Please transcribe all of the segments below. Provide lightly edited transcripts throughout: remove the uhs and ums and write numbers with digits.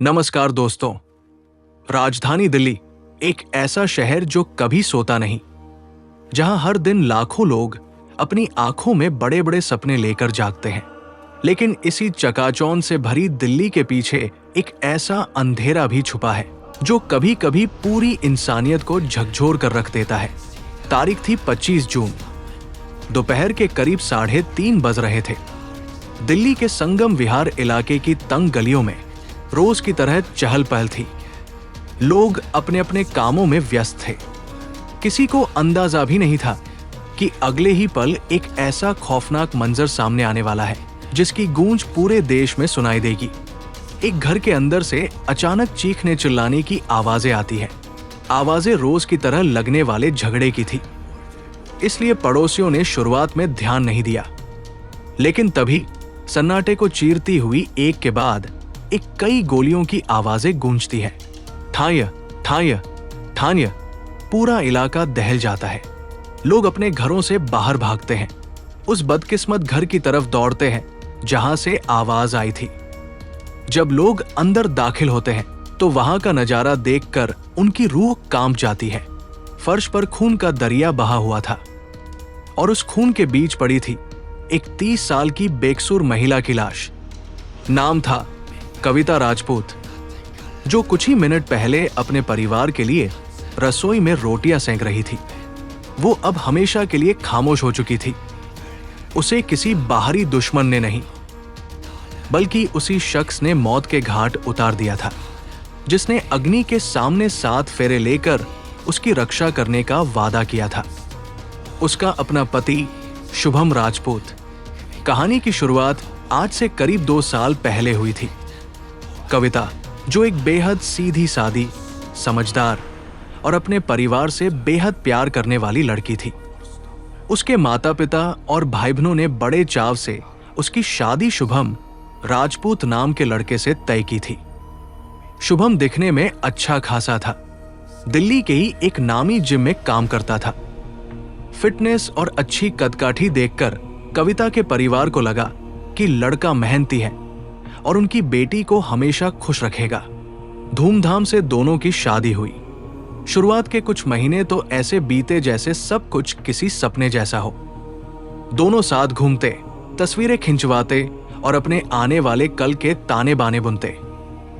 नमस्कार दोस्तों। राजधानी दिल्ली एक ऐसा शहर जो कभी सोता नहीं, जहां हर दिन लाखों लोग अपनी आंखों में बड़े बड़े सपने लेकर जागते हैं। लेकिन इसी चकाचौंध से भरी दिल्ली के पीछे एक ऐसा अंधेरा भी छुपा है जो कभी कभी पूरी इंसानियत को झकझोर कर रख देता है। तारीख थी 25 जून। दोपहर के करीब 3:30 बज रहे थे। दिल्ली के संगम विहार इलाके की तंग गलियों में रोज की तरह चहल पहल थी। लोग अपने अपने कामों में व्यस्त थे। किसी को अंदाजा भी नहीं था कि अगले ही पल एक ऐसा खौफनाक मंजर सामने आने वाला है जिसकी गूंज पूरे देश में सुनाई देगी। एक घर के अंदर से अचानक चीखने चिल्लाने की आवाजें आती है। आवाजें रोज की तरह लगने वाले झगड़े की थी, इसलिए पड़ोसियों ने शुरुआत में ध्यान नहीं दिया। लेकिन तभी सन्नाटे को चीरती हुई एक के बाद एक कई गोलियों की आवाजें गूंजती है। ठाय ठाय ठान्य। पूरा इलाका दहल जाता है। लोग अपने घरों से बाहर भागते हैं, उस बदकिस्मत घर की तरफ दौड़ते हैं जहां से आवाज आई थी। जब लोग अंदर दाखिल होते हैं तो वहां का नजारा देखकर उनकी रूह कांप जाती है। फर्श पर खून का दरिया बहा हुआ था और उस खून के बीच पड़ी थी एक 30 साल की बेकसूर महिला की लाश। नाम था कविता राजपूत, जो कुछ ही मिनट पहले अपने परिवार के लिए रसोई में रोटियां सेंक रही थी। वो अब हमेशा के लिए खामोश हो चुकी थी। उसे किसी बाहरी दुश्मन ने नहीं, बल्कि उसी शख्स ने मौत के घाट उतार दिया था जिसने अग्नि के सामने 7 फेरे लेकर उसकी रक्षा करने का वादा किया था। उसका अपना पति शुभम राजपूत। कहानी की शुरुआत आज से करीब 2 साल पहले हुई थी। कविता, जो एक बेहद सीधी सादी, समझदार और अपने परिवार से बेहद प्यार करने वाली लड़की थी। उसके माता पिता और भाई बहनों ने बड़े चाव से उसकी शादी शुभम राजपूत नाम के लड़के से तय की थी। शुभम दिखने में अच्छा खासा था। दिल्ली के ही एक नामी जिम में काम करता था। फिटनेस और अच्छी कदकाठी देखकर कविता के परिवार को लगा कि लड़का मेहनती है और उनकी बेटी को हमेशा खुश रखेगा। धूमधाम से दोनों की शादी हुई। शुरुआत के कुछ महीने तो ऐसे बीते जैसे सब कुछ किसी सपने जैसा हो। दोनों साथ घूमते, तस्वीरें खिंचवाते और अपने आने वाले कल के ताने बाने बुनते।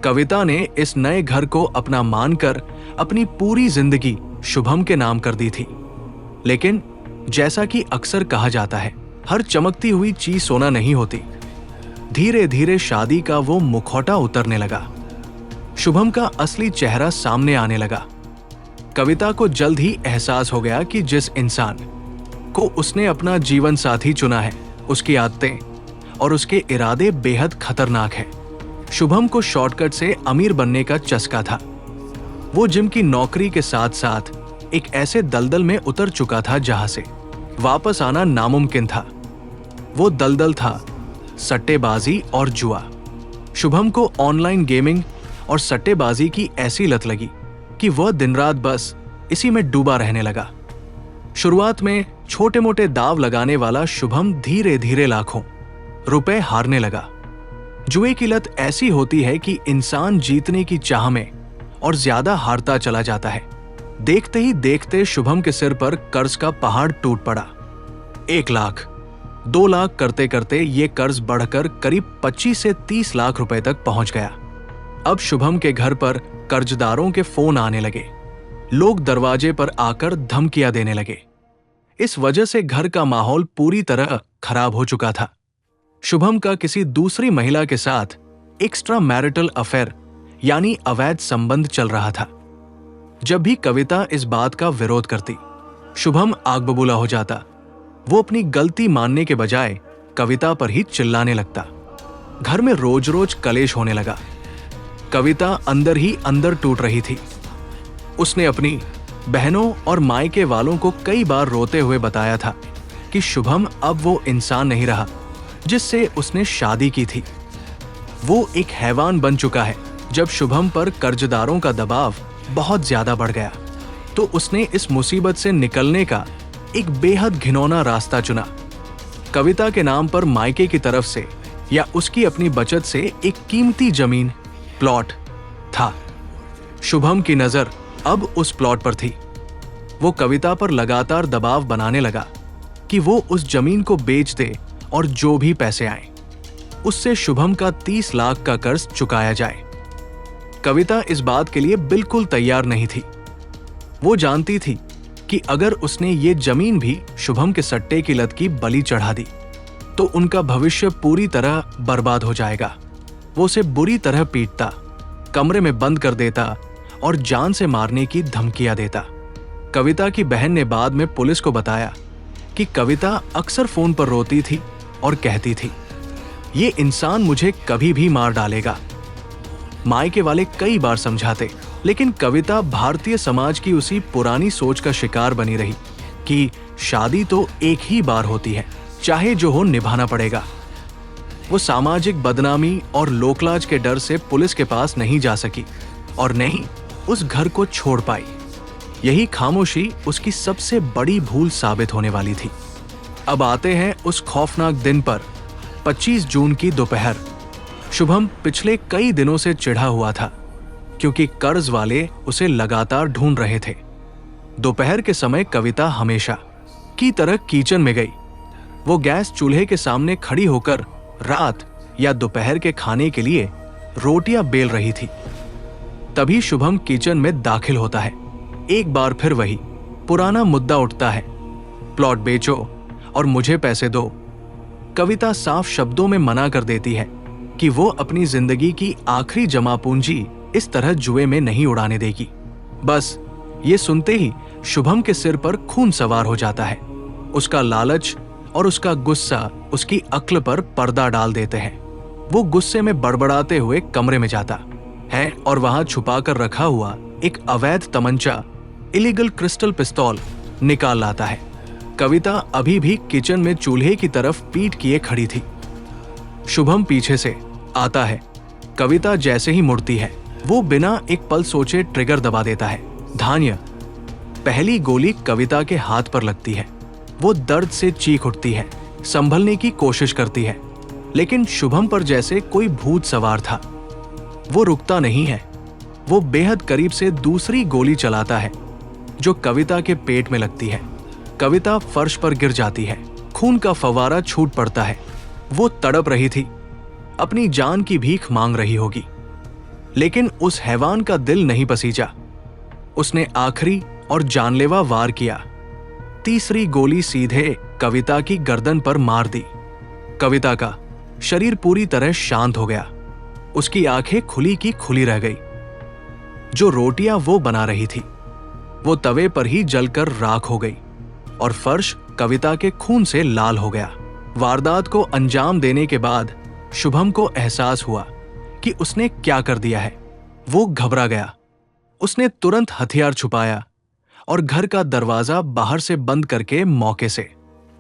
कविता ने इस नए घर को अपना मानकर अपनी पूरी जिंदगी शुभम के नाम कर दी थी। लेकिन जैसा कि अक्सर कहा जाता है, हर चमकती हुई चीज सोना नहीं होती। धीरे धीरे शादी का वो मुखौटा उतरने लगा। शुभम का असली चेहरा सामने आने लगा। कविता को जल्द ही एहसास हो गया कि जिस इंसान को उसने अपना जीवन साथी चुना है, उसकी आदतें और उसके इरादे बेहद खतरनाक है। शुभम को शॉर्टकट से अमीर बनने का चस्का था। वो जिम की नौकरी के साथ साथ एक ऐसे दलदल में उतर चुका था जहां से वापस आना नामुमकिन था। वो दलदल था सट्टेबाजी और जुआ। शुभम को ऑनलाइन गेमिंग और सट्टेबाजी की ऐसी लत लगी कि वह दिन रात बस इसी में डूबा रहने लगा। शुरुआत में छोटे मोटे दाव लगाने वाला शुभम धीरे धीरे लाखों रुपए हारने लगा। जुए की लत ऐसी होती है कि इंसान जीतने की चाह में और ज्यादा हारता चला जाता है। देखते ही देखते शुभम के सिर पर कर्ज का पहाड़ टूट पड़ा। 1 लाख, 2 लाख करते करते ये कर्ज बढ़कर करीब 25 से 30 लाख रुपए तक पहुंच गया। अब शुभम के घर पर कर्जदारों के फोन आने लगे। लोग दरवाजे पर आकर धमकियां देने लगे। इस वजह से घर का माहौल पूरी तरह खराब हो चुका था। शुभम का किसी दूसरी महिला के साथ एक्स्ट्रा मैरिटल अफेयर यानी अवैध संबंध चल रहा था। जब भी कविता इस बात का विरोध करती, शुभम आग बबूला हो जाता। वो अपनी गलती मानने के बजाय कविता पर ही चिल्लाने लगता। घर में रोज रोज कलेश होने लगा। कविता अंदर ही अंदर टूट रही थी। उसने अपनी बहनों और मायके वालों को कई बार रोते हुए बताया था कि शुभम अब वो इंसान नहीं रहा जिससे उसने शादी की थी। वो एक हैवान बन चुका है। जब शुभम पर कर्जदारों का दबाव बहुत ज्यादा बढ़ गया तो उसने इस मुसीबत से निकलने का एक बेहद घिनौना रास्ता चुना। कविता के नाम पर मायके की तरफ से या उसकी अपनी बचत से एक कीमती जमीन, प्लॉट था। शुभम की नजर अब उस प्लॉट पर थी। वो कविता पर लगातार दबाव बनाने लगा कि वो उस जमीन को बेच दे और जो भी पैसे आए उससे शुभम का 30 लाख का कर्ज चुकाया जाए। कविता इस बात के लिए बिल्कुल तैयार नहीं थी। वो जानती थी कि अगर उसने ये जमीन भी शुभम के सट्टे की लत की बलि चढ़ा दी तो उनका भविष्य पूरी तरह बर्बाद हो जाएगा। वो उसे बुरी तरह पीटता, कमरे में बंद कर देता और जान से मारने की धमकियां देता। कविता की बहन ने बाद में पुलिस को बताया कि कविता अक्सर फोन पर रोती थी और कहती थी, ये इंसान मुझे कभी भी मार डालेगा। मायके वाले कई बार समझाते, लेकिन कविता भारतीय समाज की उसी पुरानी सोच का शिकार बनी रही कि शादी तो एक ही बार होती है, चाहे जो हो निभाना पड़ेगा। वो सामाजिक बदनामी और लोकलाज के डर से पुलिस के पास नहीं जा सकी और नहीं उस घर को छोड़ पाई। यही खामोशी उसकी सबसे बड़ी भूल साबित होने वाली थी। अब आते हैं उस खौफनाक दिन पर, 25 जून की दोपहर। शुभम पिछले कई दिनों से चिढ़ा हुआ था क्योंकि कर्ज वाले उसे लगातार ढूंढ रहे थे। दोपहर के समय कविता हमेशा की तरह किचन में गई। वो गैस चूल्हे के सामने खड़ी होकर रात या दोपहर के खाने के लिए रोटियां बेल रही थी। तभी शुभम किचन में दाखिल होता है। एक बार फिर वही पुराना मुद्दा उठता है, प्लॉट बेचो और मुझे पैसे दो। कविता साफ शब्दों में मना कर देती है कि वो अपनी जिंदगी की आखिरी जमा पूंजी इस तरह जुए में नहीं उड़ाने देगी। बस ये सुनते ही शुभम के सिर पर खून सवार हो जाता है। उसका लालच और उसका गुस्सा उसकी अक्ल पर पर्दा डाल देते हैं। वो गुस्से में बड़बड़ाते हुए कमरे में जाता है और वहां छुपाकर रखा हुआ एक अवैध तमंचा, इलीगल क्रिस्टल पिस्तौल निकाल लाता है। कविता अभी भी किचन में चूल्हे की तरफ पीठ किए खड़ी थी। शुभम पीछे से आता है। कविता जैसे ही मुड़ती है, वो बिना एक पल सोचे ट्रिगर दबा देता है। धान्य। पहली गोली कविता के हाथ पर लगती है। वो दर्द से चीख उठती है, संभलने की कोशिश करती है, लेकिन शुभम पर जैसे कोई भूत सवार था। वो रुकता नहीं है। वो बेहद करीब से दूसरी गोली चलाता है जो कविता के पेट में लगती है। कविता फर्श पर गिर जाती है। खून का फव्वारा छूट पड़ता है। वो तड़प रही थी, अपनी जान की भीख मांग रही होगी, लेकिन उस हैवान का दिल नहीं पसीजा। उसने आखिरी और जानलेवा वार किया। तीसरी गोली सीधे कविता की गर्दन पर मार दी। कविता का शरीर पूरी तरह शांत हो गया। उसकी आंखें खुली की खुली रह गई। जो रोटियां वो बना रही थी वो तवे पर ही जलकर राख हो गई और फर्श कविता के खून से लाल हो गया। वारदात को अंजाम देने के बाद शुभम को एहसास हुआ कि उसने क्या कर दिया है। वो घबरा गया। उसने तुरंत हथियार छुपाया और घर का दरवाजा बाहर से बंद करके मौके से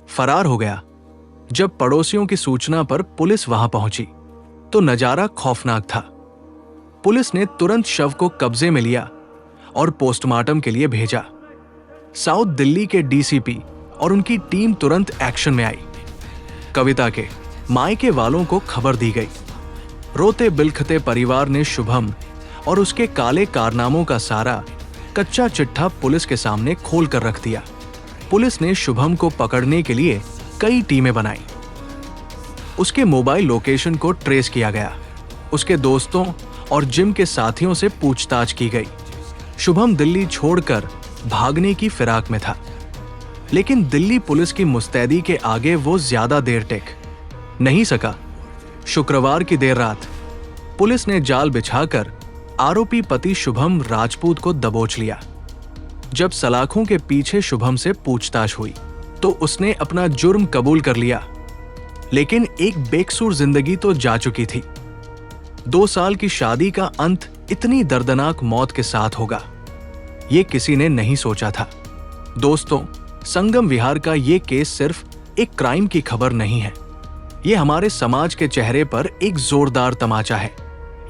फरार हो गया। जब पड़ोसियों की सूचना पर पुलिस वहां पहुंची तो नजारा खौफनाक था। पुलिस ने तुरंत शव को कब्जे में लिया और पोस्टमार्टम के लिए भेजा। साउथ दिल्ली के डीसीपी और उनकी टीम तुरंत एक्शन में आई। कविता के मायके वालों को खबर दी गई। रोते बिलखते परिवार ने शुभम और उसके काले कारनामों का सारा कच्चा चिट्ठा पुलिस के सामने खोल कर रख दिया। पुलिस ने शुभम को पकड़ने के लिए कई टीमें बनाई। उसके मोबाइल लोकेशन को ट्रेस किया गया। उसके दोस्तों और जिम के साथियों से पूछताछ की गई। शुभम दिल्ली छोड़कर भागने की फिराक में था, लेकिन दिल्ली पुलिस की मुस्तैदी के आगे वो ज्यादा देर टिक नहीं सका। शुक्रवार की देर रात पुलिस ने जाल बिछाकर आरोपी पति शुभम राजपूत को दबोच लिया। जब सलाखों के पीछे शुभम से पूछताछ हुई तो उसने अपना जुर्म कबूल कर लिया, लेकिन एक बेकसूर जिंदगी तो जा चुकी थी। 2 साल की शादी का अंत इतनी दर्दनाक मौत के साथ होगा, ये किसी ने नहीं सोचा था। दोस्तों, संगम विहार का ये केस सिर्फ एक क्राइम की खबर नहीं है, ये हमारे समाज के चेहरे पर एक जोरदार तमाचा है।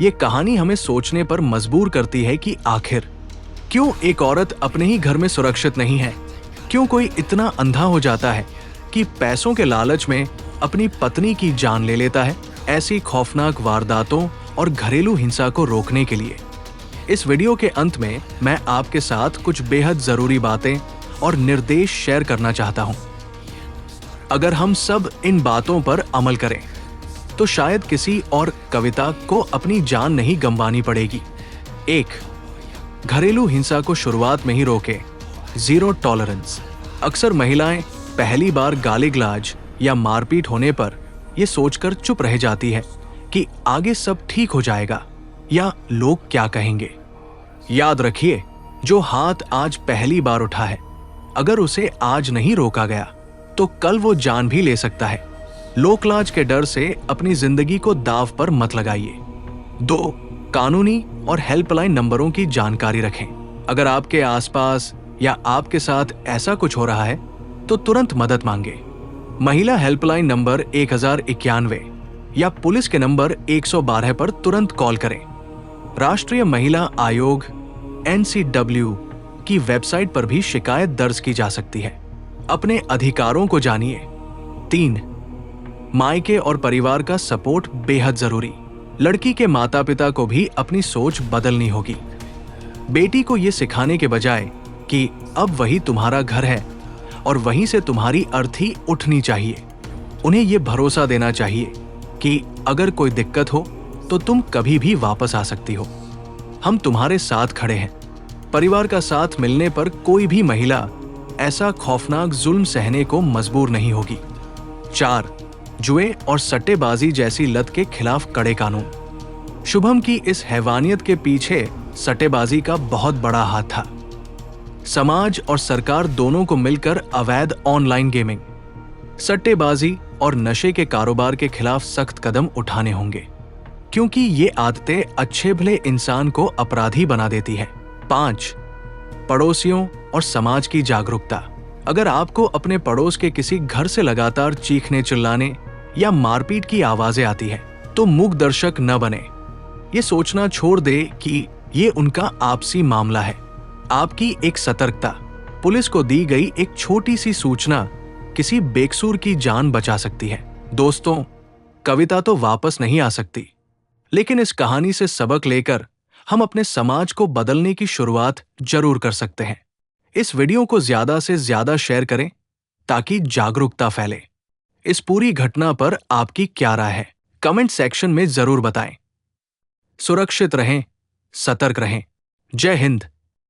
ये कहानी हमें सोचने पर मजबूर करती है कि आखिर क्यों एक औरत अपने ही घर में सुरक्षित नहीं है? क्यों कोई इतना अंधा हो जाता है कि पैसों के लालच में अपनी पत्नी की जान ले लेता है? ऐसी खौफनाक वारदातों और घरेलू हिंसा को रोकने के लिए इस वीडियो के अंत में मैं आपके साथ कुछ बेहद जरूरी बातें और निर्देश शेयर करना चाहता हूं। अगर हम सब इन बातों पर अमल करें तो शायद किसी और कविता को अपनी जान नहीं गंवानी पड़ेगी। 1. घरेलू हिंसा को शुरुआत में ही रोके। 0 टॉलरेंस। अक्सर महिलाएं पहली बार गाली-गलौज या मारपीट होने पर यह सोचकर चुप रह जाती है कि आगे सब ठीक हो जाएगा या लोग क्या कहेंगे। याद रखिए, जो हाथ आज पहली बार उठा है, अगर उसे आज नहीं रोका गया तो कल वो जान भी ले सकता है। लोकलाज के डर से अपनी जिंदगी को दांव पर मत लगाइए। 2. कानूनी और हेल्पलाइन नंबरों की जानकारी रखें। अगर आपके आसपास या आपके साथ ऐसा कुछ हो रहा है तो तुरंत मदद मांगे। महिला हेल्पलाइन नंबर 1091 या पुलिस के नंबर 112 पर तुरंत कॉल करें। राष्ट्रीय महिला आयोग NCW की वेबसाइट पर भी शिकायत दर्ज की जा सकती है। अपने अधिकारों को जानिए। 3. मायके और परिवार का सपोर्ट बेहद जरूरी। लड़की के माता पिता को भी अपनी सोच बदलनी होगी। बेटी को यह सिखाने के बजाय कि अब वही तुम्हारा घर है और वहीं से तुम्हारी अर्थी उठनी चाहिए, उन्हें यह भरोसा देना चाहिए कि अगर कोई दिक्कत हो तो तुम कभी भी वापस आ सकती हो। हम तुम्हारे साथ खड़े हैं। परिवार का साथ मिलने पर कोई भी महिला ऐसा खौफनाक जुल्म सहने को मजबूर नहीं होगी। 4. जुए और सट्टेबाजी जैसी लत के खिलाफ कड़े कानून। शुभम की इस हैवानियत के पीछे सट्टेबाजी का बहुत बड़ा हाथ था। समाज और सरकार दोनों को मिलकर अवैध ऑनलाइन गेमिंग, सट्टेबाजी और नशे के कारोबार के खिलाफ सख्त कदम उठाने होंगे, क्योंकि ये आदतें अच्छे भले इंसान को अपराधी बना देती है। 5. पड़ोसियों और समाज की जागरूकता। अगर आपको अपने पड़ोस के किसी घर से लगातार चीखने चिल्लाने या मारपीट की आवाजें आती है तो मूक दर्शक न बने। ये सोचना छोड़ दे कि ये उनका आपसी मामला है। आपकी एक सतर्कता, पुलिस को दी गई एक छोटी सी सूचना किसी बेकसूर की जान बचा सकती है। दोस्तों, कविता तो वापस नहीं आ सकती, लेकिन इस कहानी से सबक लेकर हम अपने समाज को बदलने की शुरुआत जरूर कर सकते हैं। इस वीडियो को ज्यादा से ज्यादा शेयर करें ताकि जागरूकता फैले। इस पूरी घटना पर आपकी क्या राय है, कमेंट सेक्शन में जरूर बताएं। सुरक्षित रहें, सतर्क रहें। जय हिंद।